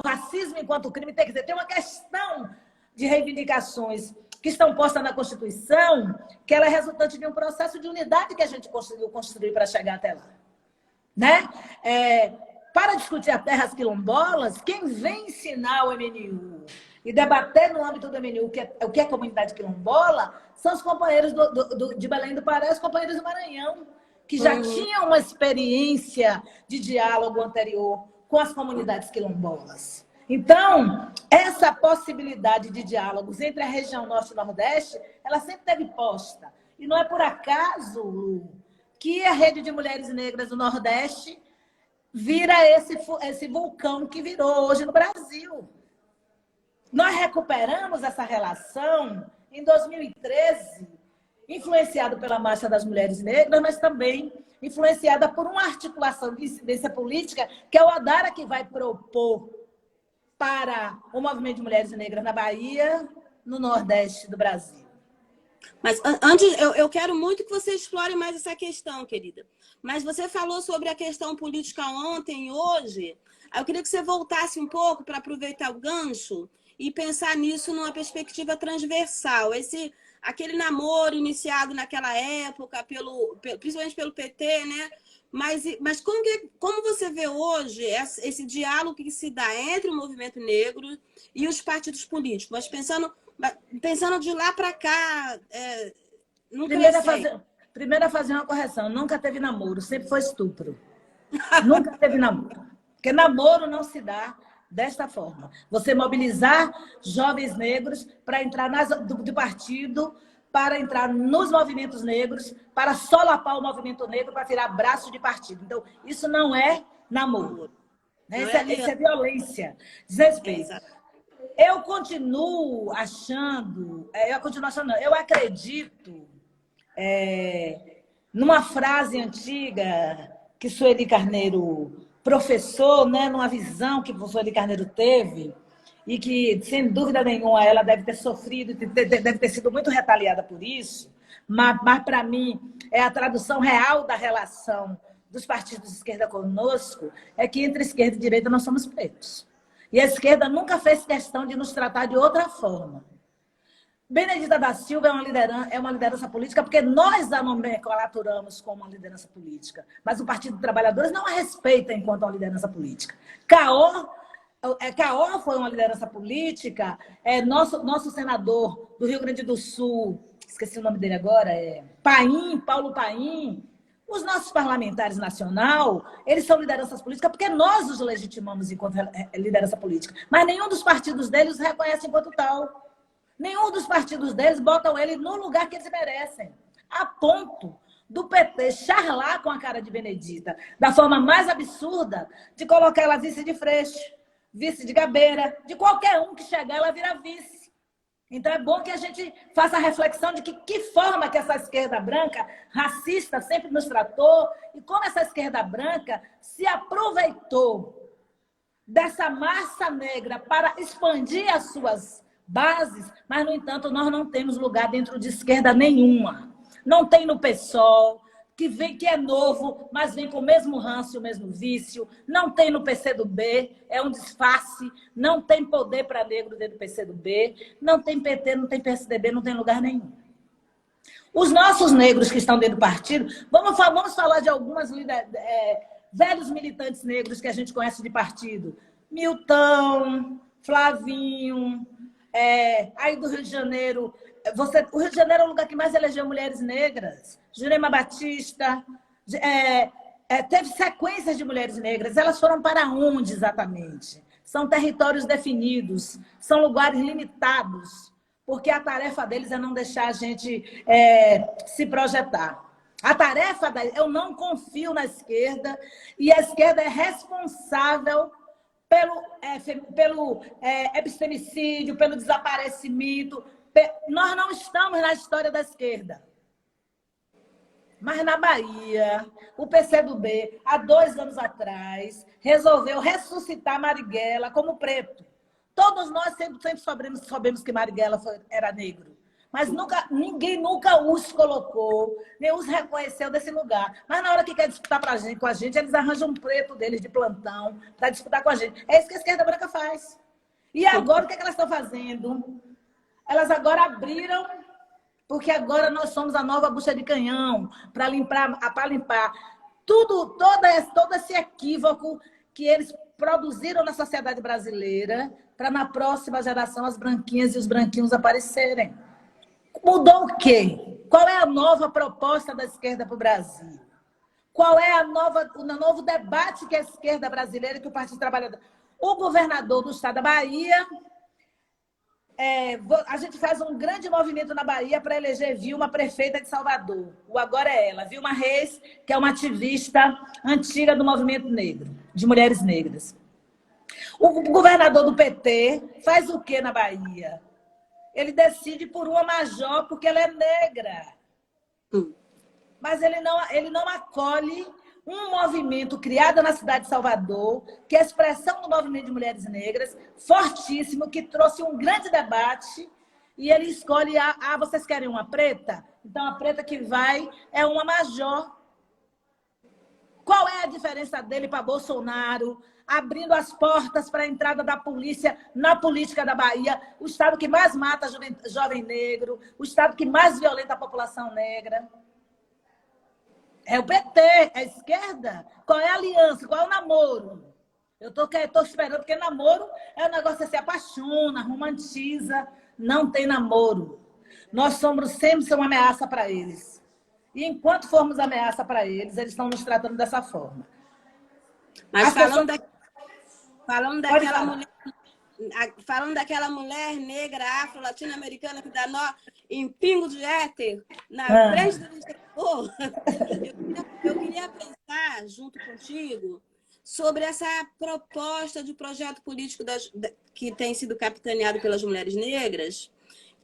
Speaker 2: racismo enquanto crime, tem uma questão de reivindicações que estão postas na Constituição, que ela é resultante de um processo de unidade que a gente conseguiu construir para chegar até lá. Né? Para discutir as terras quilombolas, quem vem ensinar o MNU e debater no âmbito do MNU o que é comunidade quilombola são os companheiros de Belém do Pará e os companheiros do Maranhão, que já tinham uma experiência de diálogo anterior com as comunidades quilombolas. Então, essa possibilidade de diálogos entre a região Norte e Nordeste, ela sempre esteve posta. E não é por acaso, Lu, que a Rede de Mulheres Negras do Nordeste vira esse vulcão que virou hoje no Brasil. Nós recuperamos essa relação em 2013, influenciado pela Marcha das Mulheres Negras, mas também influenciada por uma articulação de incidência política, que é o Adara que vai propor para o movimento de mulheres negras na Bahia, no Nordeste do Brasil.
Speaker 1: Mas antes, eu quero muito que você explore mais essa questão, querida. Mas você falou sobre a questão política ontem e hoje. Eu queria que você voltasse um pouco para aproveitar o gancho e pensar nisso numa perspectiva transversal. Aquele namoro iniciado naquela época, principalmente pelo PT, né? Mas como você vê hoje esse diálogo que se dá entre o movimento negro e os políticos? Mas pensando de lá para cá,
Speaker 2: Primeiro a fazer uma correção. Nunca teve namoro, sempre foi estupro. Nunca teve namoro. Porque namoro não se dá desta forma. Você mobilizar jovens negros para entrar do partido, para entrar nos movimentos negros, para solapar o movimento negro, para virar braço de partido. Então, isso não é namoro. Né? Isso é violência, desrespeito. Eu continuo achando, eu acredito numa frase antiga que Sueli Carneiro, professor, né, numa visão que o Sueli Carneiro teve, e que, sem dúvida nenhuma, ela deve ter sofrido, deve ter sido muito retaliada por isso, mas para mim, é a tradução real da relação dos partidos de esquerda conosco, é que entre esquerda e direita nós somos pretos. E a esquerda nunca fez questão de nos tratar de outra forma. Benedita da Silva é uma liderança política porque nós a nomenclaturamos como uma liderança política, mas o Partido dos Trabalhadores não a respeita enquanto uma liderança política. Caó foi uma liderança política, nosso senador do Rio Grande do Sul, esqueci o nome dele agora, Paulo Paim, os nossos parlamentares nacional, eles são lideranças políticas porque nós os legitimamos enquanto liderança política, mas nenhum dos partidos deles os reconhece enquanto tal. Nenhum dos partidos deles botam ele no lugar que eles merecem, a ponto do PT charlar com a cara de Benedita, da forma mais absurda de colocar ela vice de Freixo, vice de Gabeira, de qualquer um que chegar, ela vira vice. Então é bom que a gente faça a reflexão de que forma que essa esquerda branca, racista, sempre nos tratou, e como essa esquerda branca se aproveitou dessa massa negra para expandir as suas bases, mas, no entanto, nós não temos lugar dentro de esquerda nenhuma. Não tem no PSOL, que é novo, mas vem com o mesmo ranço e o mesmo vício. Não tem no PCdoB, é um disfarce. Não tem poder para negro dentro do PCdoB. Não tem PT, não tem PSDB, não tem lugar nenhum. Os nossos negros que estão dentro do partido, vamos falar de algumas velhos militantes negros que a gente conhece de partido. Milton, Flavinho, aí do Rio de Janeiro. O Rio de Janeiro é o lugar que mais elegeu mulheres negras. Jurema Batista. Teve sequências de mulheres negras. Elas foram para onde exatamente? São territórios definidos, são lugares limitados, porque a tarefa deles é não deixar a gente se projetar. A tarefa eu não confio na esquerda, e a esquerda é responsável pelo epistemicídio, pelo desaparecimento. Nós não estamos na história da esquerda. Mas na Bahia, o PCdoB, há 2 anos atrás, resolveu ressuscitar Marighella como preto. Todos nós sempre soubemos que Marighella era negro. Mas ninguém nunca os colocou, nem os reconheceu desse lugar. Mas na hora que quer disputar com a gente, eles arranjam um preto deles de plantão para disputar com a gente. É isso que a esquerda branca faz. E agora, o que elas estão fazendo? Elas agora abriram, porque agora nós somos a nova bucha de canhão para limpar todo esse equívoco que eles produziram na sociedade brasileira, para na próxima geração as branquinhas e os branquinhos aparecerem. Mudou o quê? Qual é a nova proposta da esquerda para o Brasil? Qual é o novo debate que a esquerda brasileira, que o Partido Trabalhador... O governador do estado da Bahia... a gente faz um grande movimento na Bahia para eleger Vilma prefeita de Salvador. O agora é ela, Vilma Reis, que é uma ativista antiga do movimento negro, de mulheres negras. O governador do PT faz o quê na Bahia? Ele decide por uma major porque ela é negra. Mas ele não acolhe um movimento criado na cidade de Salvador, que é a expressão do movimento de mulheres negras, fortíssimo, que trouxe um grande debate, e ele escolhe, vocês querem uma preta? Então, a preta que vai é uma major. Qual é a diferença dele para Bolsonaro, abrindo as portas para a entrada da polícia na política da Bahia, o estado que mais mata jovem negro, o estado que mais violenta a população negra? É o PT, é a esquerda. Qual é a aliança? Qual é o namoro? Eu tô esperando, porque namoro é um negócio que se apaixona, romantiza. Não tem namoro. Nós sempre uma ameaça para eles. E enquanto formos ameaça para eles, eles estão nos tratando dessa forma.
Speaker 1: Mas falando daquela mulher negra afro-latino-americana que dá nó em pingo de éter na frente do diretor, eu queria pensar junto contigo sobre essa proposta de projeto político que tem sido capitaneado pelas mulheres negras,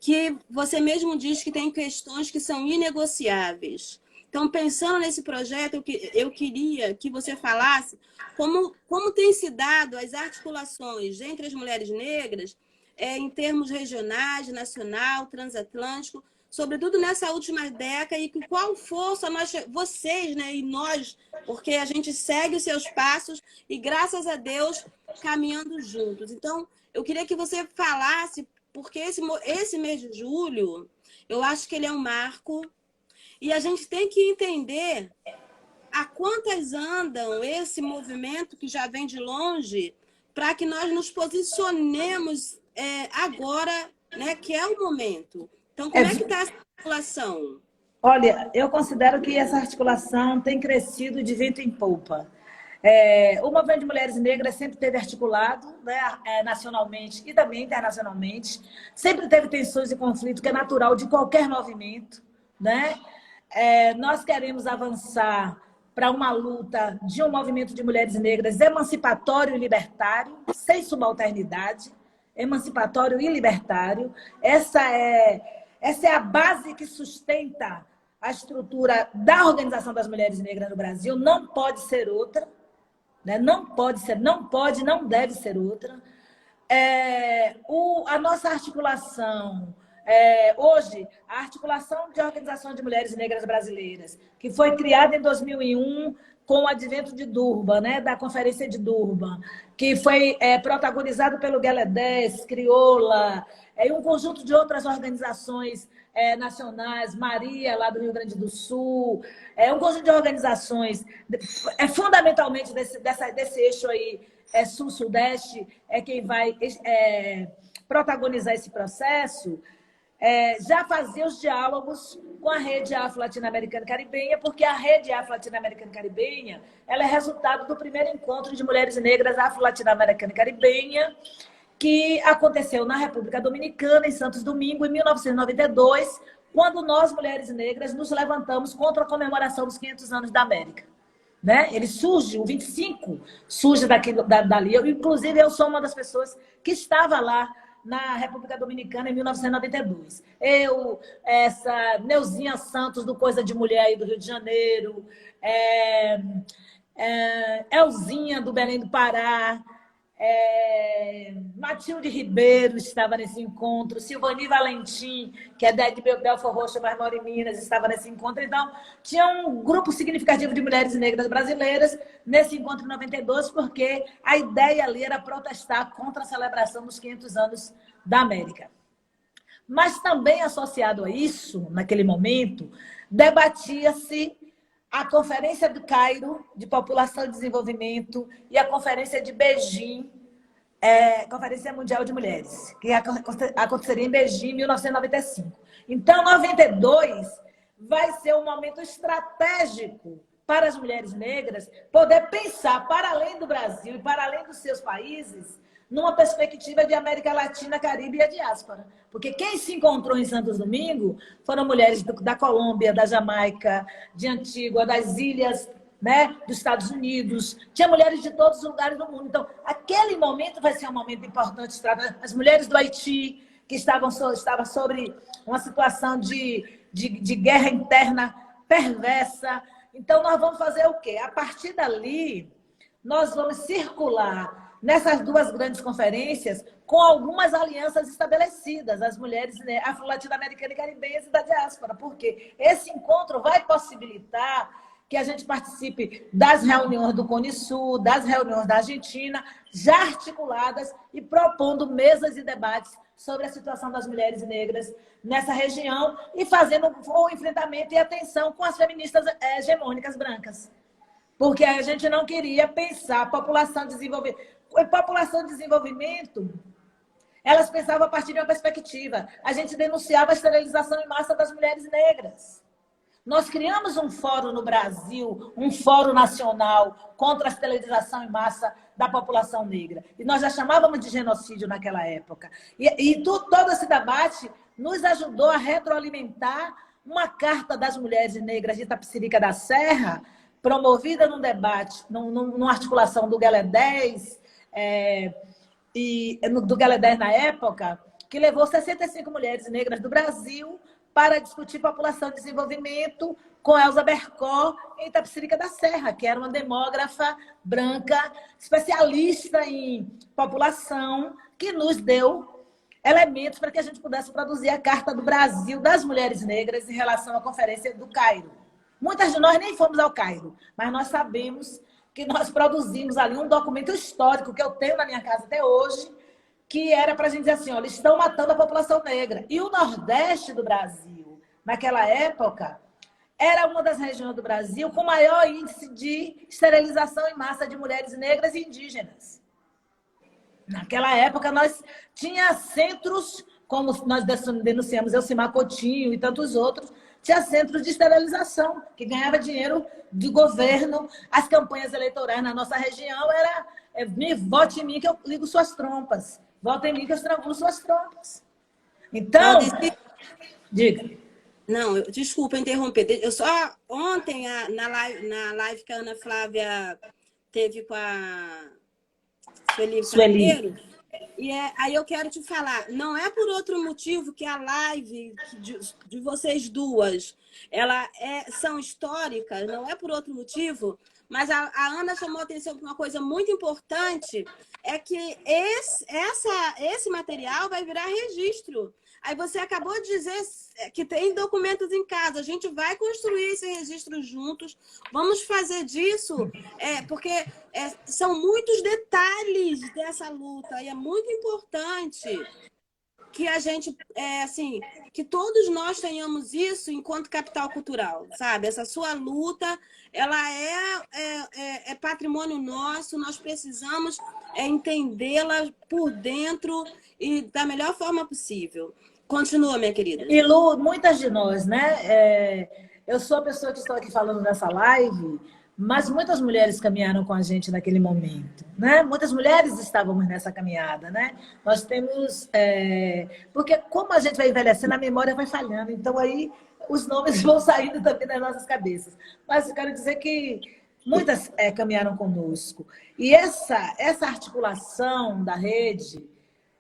Speaker 1: que você mesmo diz que tem questões que são inegociáveis. Então, pensando nesse projeto, eu queria que você falasse como tem se dado as articulações entre as mulheres negras em termos regionais, nacional, transatlântico, sobretudo nessa última década, e qual força vocês, né, e nós, porque a gente segue os seus passos e, graças a Deus, caminhando juntos. Então, eu queria que você falasse, porque esse mês de julho, eu acho que ele é um marco, e a gente tem que entender a quantas andam esse movimento que já vem de longe, para que nós nos posicionemos agora, né, que é o momento. Então, como é que está essa articulação?
Speaker 2: Olha, eu considero que essa articulação tem crescido de vento em polpa. O movimento de mulheres negras sempre teve articulado, né, nacionalmente e também internacionalmente. Sempre teve tensões e conflito, que é natural de qualquer movimento, né? Nós queremos avançar para uma luta de um movimento de mulheres negras emancipatório e libertário, sem subalternidade. emancipatório e libertário. Essa é a base que sustenta a estrutura da Organização das Mulheres Negras no Brasil. Não pode ser outra, né? Não pode ser, não pode, não deve ser outra. A nossa articulação, hoje, a Articulação de Organizações de Mulheres Negras Brasileiras, que foi criada em 2001 com o advento de Durban, né, da Conferência de Durban, que foi protagonizado pelo Gueledés, Crioula, e um conjunto de outras organizações nacionais, Maria, lá do Rio Grande do Sul, um conjunto de organizações, fundamentalmente desse eixo aí, Sul-Sudeste, é quem vai protagonizar esse processo, já fazia os diálogos com a Rede Afro-Latino-Americana Caribenha, porque a Rede Afro-Latino-Americana Caribenha ela é resultado do primeiro encontro de mulheres negras Afro-Latino-Americana Caribenha, que aconteceu na República Dominicana, em Santos Domingo, em 1992, quando nós, mulheres negras, nos levantamos contra a comemoração dos 500 anos da América. Né? Ele surge, o 25 surge dali. Inclusive, eu sou uma das pessoas que estava lá na República Dominicana em 1992. Eu, essa Neuzinha Santos, do Coisa de Mulher aí do Rio de Janeiro, Elzinha, do Belém do Pará, Matilde Ribeiro estava nesse encontro, Silvani Valentim, que é de Belfort Roxo, mas mora em Minas, estava nesse encontro. Então, tinha um grupo significativo de mulheres negras brasileiras nesse encontro em 92, porque a ideia ali era protestar contra a celebração dos 500 anos da América. Mas também associado a isso, naquele momento, debatia-se a Conferência do Cairo de População e Desenvolvimento e a Conferência de Beijing, Conferência Mundial de Mulheres, que aconteceria em Beijing em 1995. Então, 92 vai ser um momento estratégico para as mulheres negras poder pensar para além do Brasil e para além dos seus países numa perspectiva de América Latina, Caribe e a diáspora. Porque quem se encontrou em Santos Domingo foram mulheres da Colômbia, da Jamaica, de Antígua, das ilhas, né, dos Estados Unidos. Tinha mulheres de todos os lugares do mundo. Então, aquele momento vai ser um momento importante. As mulheres do Haiti, que estavam sobre uma situação de guerra interna perversa. Então, nós vamos fazer o quê? A partir dali, nós vamos circular nessas duas grandes conferências, com algumas alianças estabelecidas, as mulheres afro-latino-americanas e caribenhas e da diáspora, porque esse encontro vai possibilitar que a gente participe das reuniões do Cone Sul, das reuniões da Argentina, já articuladas e propondo mesas e debates sobre a situação das mulheres negras nessa região e fazendo o enfrentamento e atenção com as feministas hegemônicas brancas. Porque a gente não queria pensar população desenvolvida. População de desenvolvimento, elas pensavam a partir de uma perspectiva. A gente denunciava a esterilização em massa das mulheres negras. Nós criamos um fórum no Brasil, um fórum nacional contra a esterilização em massa da população negra. E nós já chamávamos de genocídio naquela época. Todo esse debate nos ajudou a retroalimentar uma carta das mulheres negras de Itapecerica da Serra, promovida num debate, numa articulação do Gueledés, do Gueledés na época, que levou 65 mulheres negras do Brasil para discutir população e desenvolvimento com Elza Bercó em Itapecerica da Serra, que era uma demógrafa branca, especialista em população, que nos deu elementos para que a gente pudesse produzir a Carta do Brasil das Mulheres Negras em relação à Conferência do Cairo. Muitas de nós nem fomos ao Cairo, mas nós sabemos que nós produzimos ali um documento histórico que eu tenho na minha casa até hoje, que era para a gente dizer assim, olha, estão matando a população negra. E o Nordeste do Brasil, naquela época, era uma das regiões do Brasil com maior índice de esterilização em massa de mulheres negras e indígenas. Naquela época, nós tinha centros, como nós denunciamos Elcimar Coutinho e tantos outros, tinha centros de esterilização, que ganhava dinheiro do governo. As campanhas eleitorais na nossa região era vote em mim que eu ligo suas trompas. Vote em mim que eu estrangulo suas trompas. Então, diga.
Speaker 1: Não, desculpa interromper. Eu só ontem, na live que a Ana Flávia teve com a Sueli Carneiro, Aí eu quero te falar, não é por outro motivo que a live de vocês duas, são históricas, não é por outro motivo, mas a Ana chamou a atenção para uma coisa muito importante, é que esse material vai virar registro. Aí você acabou de dizer que tem documentos em casa. A gente vai construir esse registro juntos. Vamos fazer disso, porque são muitos detalhes dessa luta. E é muito importante que a gente, assim, que todos nós tenhamos isso enquanto capital cultural, sabe? Essa sua luta, ela é patrimônio nosso. Nós precisamos entendê-la por dentro e da melhor forma possível. Continua, minha querida.
Speaker 2: E Lu, muitas de nós, né? Eu sou a pessoa que estou aqui falando nessa live, mas muitas mulheres caminharam com a gente naquele momento, né? Muitas mulheres estávamos nessa caminhada, né? Nós temos... Porque como a gente vai envelhecendo, a memória vai falhando. Então, aí, os nomes vão saindo também das nossas cabeças. Mas eu quero dizer que muitas caminharam conosco. E essa articulação da rede,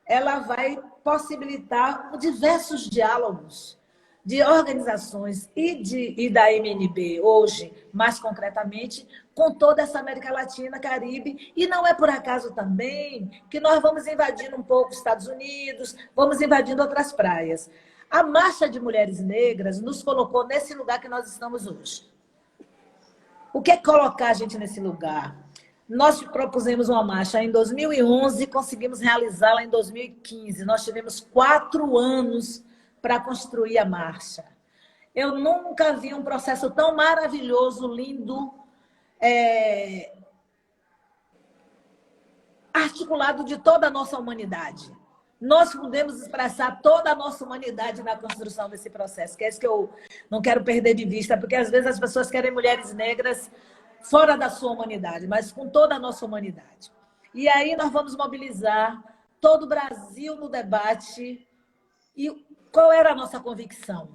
Speaker 2: ela vai possibilitar diversos diálogos de organizações e da MNB, hoje, mais concretamente, com toda essa América Latina, Caribe. E não é por acaso também que nós vamos invadindo um pouco os Estados Unidos, vamos invadindo outras praias. A Marcha de Mulheres Negras nos colocou nesse lugar que nós estamos hoje. O que é colocar a gente nesse lugar? Nós propusemos uma marcha em 2011, conseguimos realizá-la em 2015. Nós tivemos 4 anos para construir a marcha. Eu nunca vi um processo tão maravilhoso, lindo, articulado de toda a nossa humanidade. Nós podemos expressar toda a nossa humanidade na construção desse processo, que é isso que eu não quero perder de vista, porque às vezes as pessoas querem mulheres negras fora da sua humanidade, mas com toda a nossa humanidade. E aí nós vamos mobilizar todo o Brasil no debate. E qual era a nossa convicção?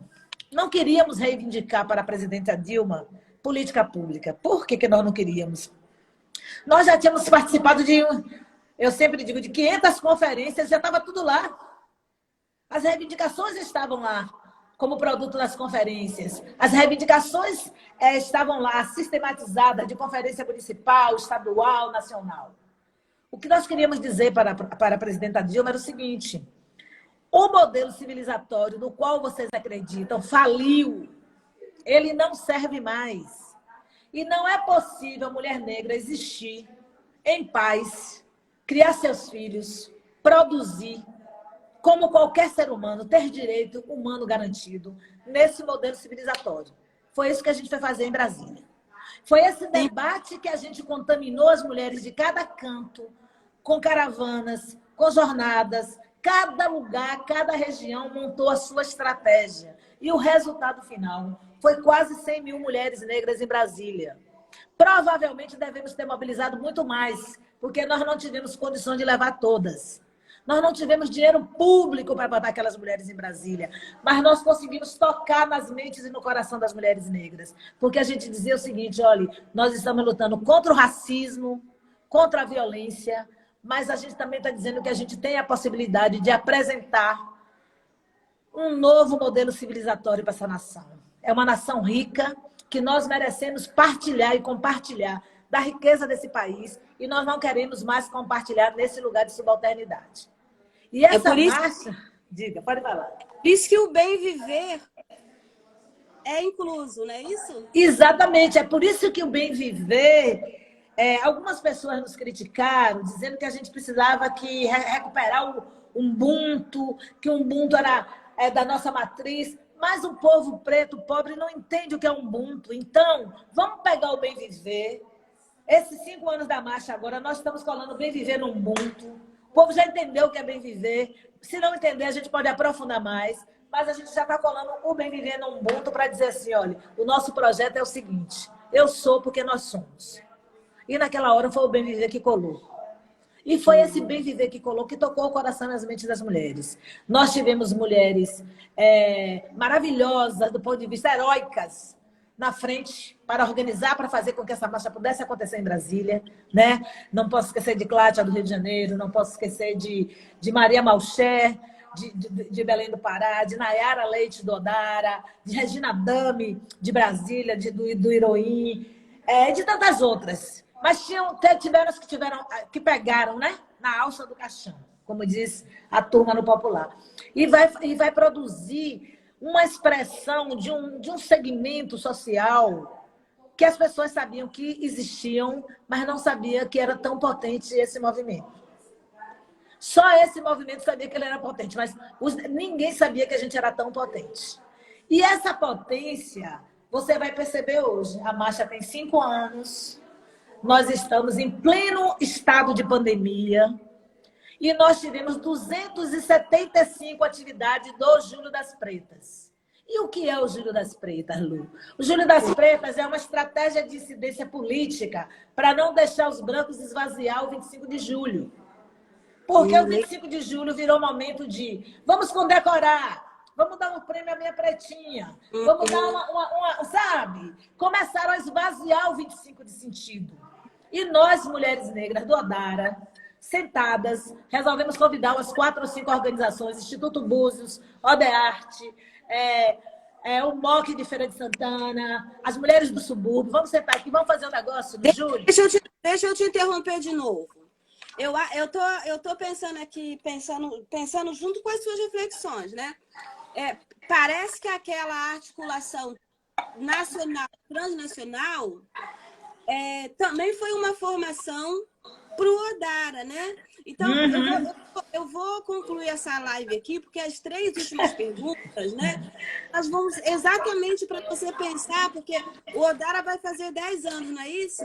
Speaker 2: Não queríamos reivindicar para a presidenta Dilma política pública. Por que nós não queríamos? Nós já tínhamos participado eu sempre digo, de 500 conferências, já estava tudo lá. As reivindicações estavam lá, como produto das conferências. As reivindicações estavam lá, sistematizadas, de conferência municipal, estadual, nacional. O que nós queríamos dizer para a presidenta Dilma era o seguinte: o modelo civilizatório no qual vocês acreditam faliu. Ele não serve mais. E não é possível a mulher negra existir em paz, criar seus filhos, produzir, como qualquer ser humano, ter direito humano garantido nesse modelo civilizatório. Foi isso que a gente foi fazer em Brasília. Foi esse debate que a gente contaminou as mulheres de cada canto, com caravanas, com jornadas. Cada lugar, cada região montou a sua estratégia. E o resultado final foi quase 100 mil mulheres negras em Brasília. Provavelmente devemos ter mobilizado muito mais, porque nós não tivemos condições de levar todas. Nós não tivemos dinheiro público para botar aquelas mulheres em Brasília, mas nós conseguimos tocar nas mentes e no coração das mulheres negras. Porque a gente dizia o seguinte: olha, nós estamos lutando contra o racismo, contra a violência, mas a gente também está dizendo que a gente tem a possibilidade de apresentar um novo modelo civilizatório para essa nação. É uma nação rica, que nós merecemos partilhar e compartilhar da riqueza desse país, e nós não queremos mais compartilhar nesse lugar de subalternidade. E essa marcha... Diga, pode falar.
Speaker 1: Por isso que o bem viver é incluso, não é isso?
Speaker 2: Exatamente, é por isso que o bem viver... algumas pessoas nos criticaram, dizendo que a gente precisava recuperar o Ubuntu, que o Ubuntu era da nossa matriz, mas o povo preto, pobre, não entende o que é Ubuntu. Então, vamos pegar o bem viver. Esses 5 anos da marcha agora, nós estamos colando o bem viver no Ubuntu. O povo já entendeu o que é bem viver. Se não entender, a gente pode aprofundar mais, mas a gente já está colando o bem viver no Ubuntu para dizer assim: olha, o nosso projeto é o seguinte: eu sou porque nós somos. E naquela hora foi o bem viver que colou. E foi esse bem viver que colou, que tocou o coração e as mentes das mulheres. Nós tivemos mulheres maravilhosas, do ponto de vista heróicas, na frente para organizar, para fazer com que essa marcha pudesse acontecer em Brasília, né? Não posso esquecer de Cláudia, do Rio de Janeiro, não posso esquecer de Maria Malcher, de Belém do Pará, de Nayara Leite do Odara, de Regina Dami, de Brasília, do Iroim, de tantas outras. Mas tiveram as que pegaram, né? Na alça do caixão, como diz a turma no popular. E vai produzir uma expressão de um segmento social que as pessoas sabiam que existiam, mas não sabiam que era tão potente esse movimento. Só esse movimento sabia que ele era potente, mas ninguém sabia que a gente era tão potente. E essa potência, você vai perceber hoje. A marcha tem 5 anos, nós estamos em pleno estado de pandemia e nós tivemos 275 atividades do Júlio das Pretas. E o que é o Júlio das Pretas, Lu? O Júlio das Pretas é uma estratégia de incidência política para não deixar os brancos esvaziar o 25 de julho. Porque o 25 de julho virou momento de vamos condecorar, vamos dar um prêmio à minha pretinha, vamos dar sabe? Começaram a esvaziar o 25 de sentido. E nós, mulheres negras do Odara, sentadas, resolvemos convidar umas 4 ou 5 organizações, Instituto Búzios, Odearte, o MOC de Feira de Santana, as mulheres do subúrbio, vamos sentar aqui, vamos fazer um negócio de julho?
Speaker 1: Deixa eu te interromper de novo. Eu tô pensando aqui, pensando junto com as suas reflexões, né? Parece que aquela articulação nacional, transnacional, também foi uma formação para o Odara, né? Então, eu vou concluir essa live aqui, porque as 3 últimas perguntas, né? Elas vão exatamente para você pensar, porque o Odara vai fazer 10 anos, não é isso?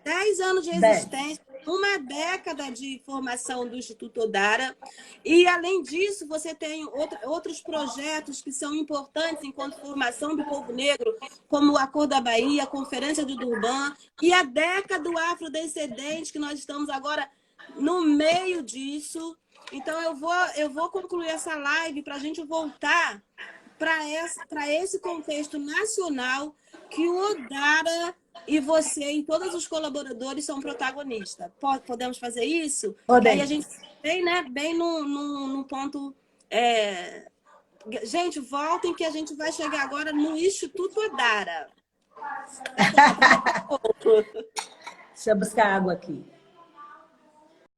Speaker 1: 10 anos de existência, 1 década de formação do Instituto Odara. E, além disso, você tem outros projetos que são importantes enquanto formação do povo negro, como o Acordo da Bahia, a Conferência de Durban e a década do afrodescendente, que nós estamos agora no meio disso. Então, eu vou concluir essa live para a gente voltar para esse contexto nacional que o Odara e você e todos os colaboradores são protagonistas. Podemos fazer isso? Aí a gente vem, né, bem num ponto... Gente, voltem que a gente vai chegar agora no Instituto Odara.
Speaker 2: Deixa eu buscar água aqui.